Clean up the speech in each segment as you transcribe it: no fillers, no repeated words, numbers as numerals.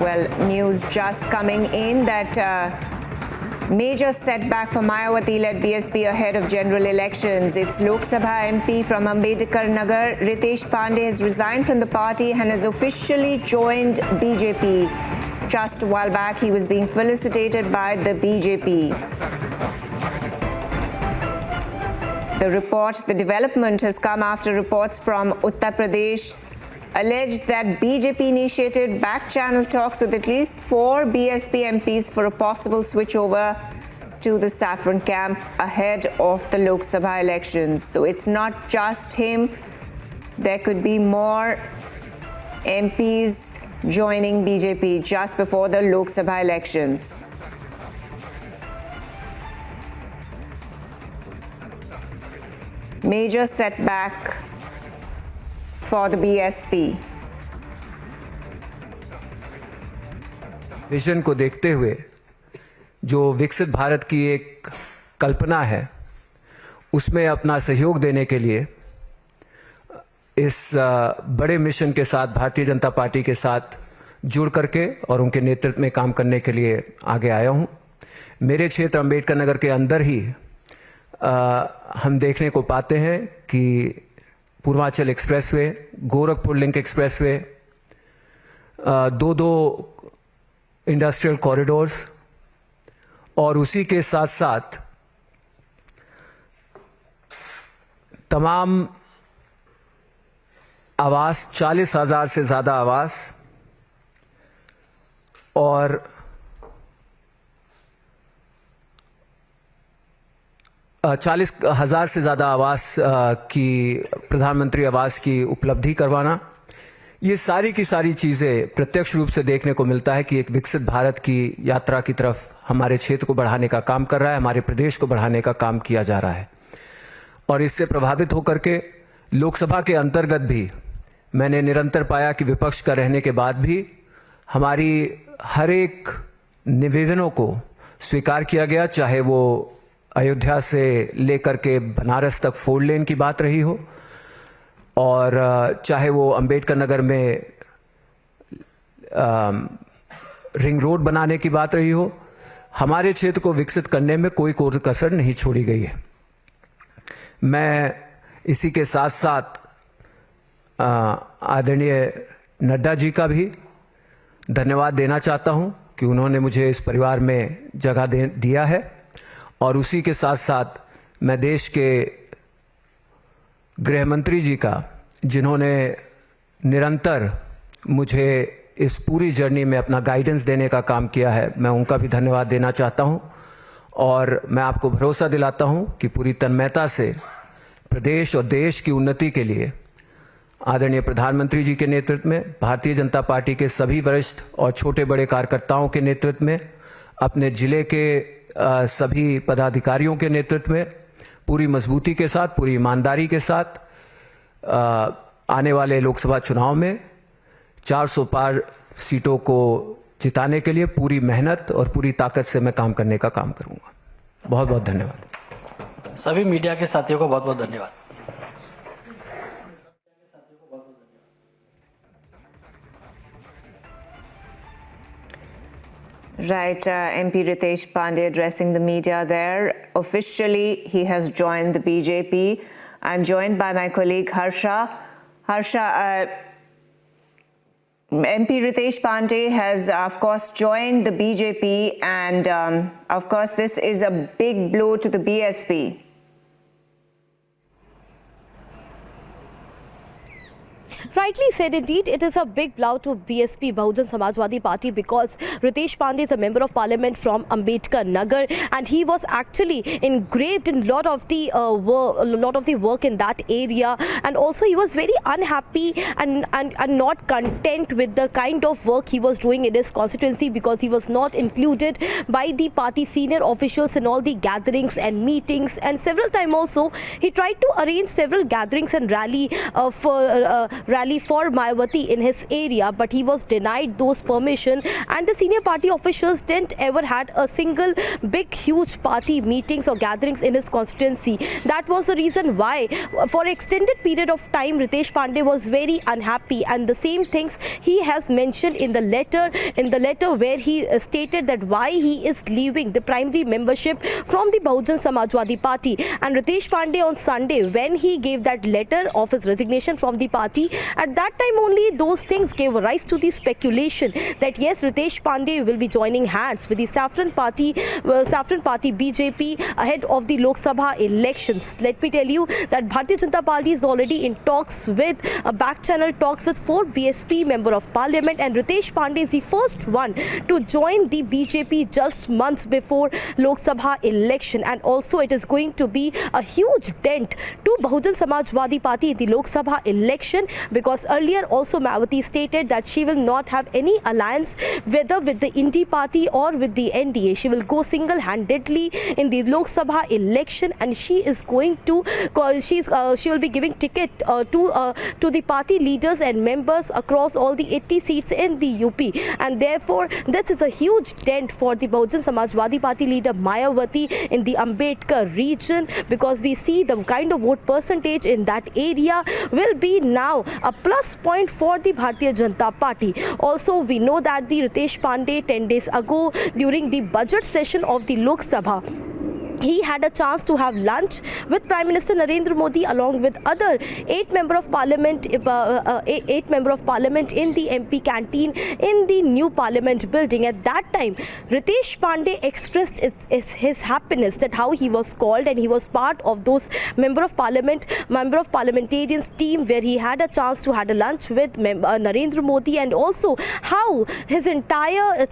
Well, news just coming in that major setback for Mayawati-led BSP ahead of general elections. Its Lok Sabha MP from Ambedkar Nagar, Ritesh Pandey, has resigned from the party and has officially joined BJP. Just a while back, he was being felicitated by the BJP. The development has come after reports from Uttar Pradesh alleged that BJP initiated back-channel talks with at least 4 BSP MPs for a possible switchover to the saffron camp ahead of the Lok Sabha elections. So it's not just him. There could be more MPs joining BJP just before the Lok Sabha elections. Major setback for the BSP. Vision को देखते हुए जो विकसित भारत की एक कल्पना है, उसमें अपना सहयोग देने के लिए इस बड़े मिशन के साथ भारतीय जनता पार्टी के साथ जुड़ करके और उनके नेतृत्व में काम करने के लिए आगे आया हूं। मेरे क्षेत्र अंबेडकर नगर के अंदर ही हम देखने को पाते हैं कि Purvanchal expressway, Gorakhpur link expressway, दो इंडस्ट्रियल कॉरिडोर्स और उसी के साथ साथ तमाम आवास, 40,000 से ज़्यादा आवास और 40,000 से ज़्यादा आवास की प्रधानमंत्री आवास की उपलब्धि करवाना, ये सारी की सारी चीज़ें प्रत्यक्ष रूप से देखने को मिलता है कि एक विकसित भारत की यात्रा की तरफ हमारे क्षेत्र को बढ़ाने का काम कर रहा है, हमारे प्रदेश को बढ़ाने का काम किया जा रहा है। और इससे प्रभावित होकर के लोकसभा के अंतर्गत भी मैंने निरंतर पाया कि विपक्ष का रहने के बाद भी हमारी हर एक निवेदनों को स्वीकार किया गया, चाहे वो अयोध्या से लेकर के बनारस तक 4 लेन की बात रही हो और चाहे वो अंबेडकर नगर में रिंग रोड बनाने की बात रही हो। हमारे क्षेत्र को विकसित करने में कोई कसर नहीं छोड़ी गई है। मैं इसी के साथ साथ आदरणीय नड्डा जी का भी धन्यवाद देना चाहता हूं कि उन्होंने मुझे इस परिवार में जगह दिया है और उसी के साथ साथ मैं देश के गृह मंत्री जी का, जिन्होंने निरंतर मुझे इस पूरी जर्नी में अपना गाइडेंस देने का काम किया है, मैं उनका भी धन्यवाद देना चाहता हूं। और मैं आपको भरोसा दिलाता हूं कि पूरी तन्मयता से प्रदेश और देश की उन्नति के लिए आदरणीय प्रधानमंत्री जी के नेतृत्व में, भारतीय जनता पार्टी के सभी वरिष्ठ और छोटे बड़े कार्यकर्ताओं के नेतृत्व में, अपने जिले के सभी पदाधिकारियों के नेतृत्व में पूरी मजबूती के साथ, पूरी ईमानदारी के साथ आने वाले लोकसभा चुनाव में 400 पार सीटों को जिताने के लिए पूरी मेहनत और पूरी ताकत से मैं काम करने का काम करूंगा। बहुत बहुत धन्यवाद। सभी मीडिया के साथियों को बहुत बहुत धन्यवाद। Right, MP Ritesh Pandey addressing the media there. Officially, he has joined the BJP. I'm joined by my colleague Harsha. Harsha, MP Ritesh Pandey has, of course, joined the BJP, and of course, this is a big blow to the BSP. Rightly said, indeed, it is a big blow to BSP, Bahujan Samajwadi Party, because Ritesh Pandey is a member of parliament from Ambedkar Nagar, and he was actually engraved in lot of the work in that area, and also he was very unhappy and not content with the kind of work he was doing in his constituency, because he was not included by the party senior officials in all the gatherings and meetings, and several times also he tried to arrange several gatherings and rally rally for Mayawati in his area, but he was denied those permission, and the senior party officials didn't ever had a single big huge party meetings or gatherings in his constituency. That was the reason why for an extended period of time Ritesh Pandey was very unhappy, and the same things he has mentioned in the letter where he stated that why he is leaving the primary membership from the Bahujan Samajwadi Party. And Ritesh Pandey on Sunday, when he gave that letter of his resignation from the party, at that time only those things gave rise to the speculation that yes, Ritesh Pandey will be joining hands with the Saffron Party BJP ahead of the Lok Sabha elections. Let me tell you that Bharatiya Janata Party is already in talks with back channel talks with 4 BSP member of parliament, and Ritesh Pandey is the first one to join the BJP just months before Lok Sabha election, and also it is going to be a huge dent to Bahujan Samajwadi Party in the Lok Sabha election, because earlier also Mayawati stated that she will not have any alliance whether with the Indi party or with the NDA. She will go single-handedly in the Lok Sabha election, and she is going to she will be giving ticket to the party leaders and members across all the 80 seats in the UP, and therefore this is a huge dent for the Bahujan Samajwadi Party leader Mayawati in the Ambedkar region, because we see the kind of vote percentage in that area will be now a plus point for the Bharatiya Janata Party. Also, we know that the Ritesh Pandey 10 days ago during the budget session of the Lok Sabha, he had a chance to have lunch with Prime Minister Narendra Modi along with other 8 member of parliament in the MP canteen in the new parliament building. At that time, Ritesh Pandey expressed his happiness that how he was called and he was part of those member of parliamentarians team where he had a chance to had a lunch with Narendra Modi, and also how his entire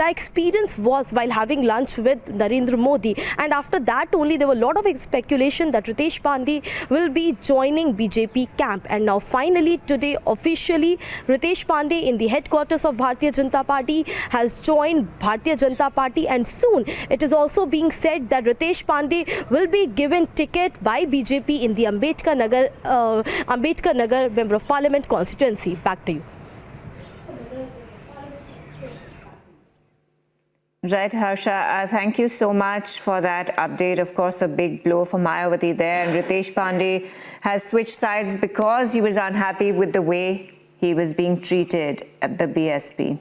experience was while having lunch with Narendra Modi. And after that only there were a lot of speculation that Ritesh Pandey will be joining BJP camp. And now finally today officially Ritesh Pandey in the headquarters of Bharatiya Janata Party has joined Bharatiya Janata Party, and soon it is also being said that Ritesh Pandey will be given ticket by BJP in the Ambedkar Nagar Member of Parliament constituency. Back to you. Right, Harsha, thank you so much for that update. Of course, a big blow for Mayawati there. And Ritesh Pandey has switched sides because he was unhappy with the way he was being treated at the BSP.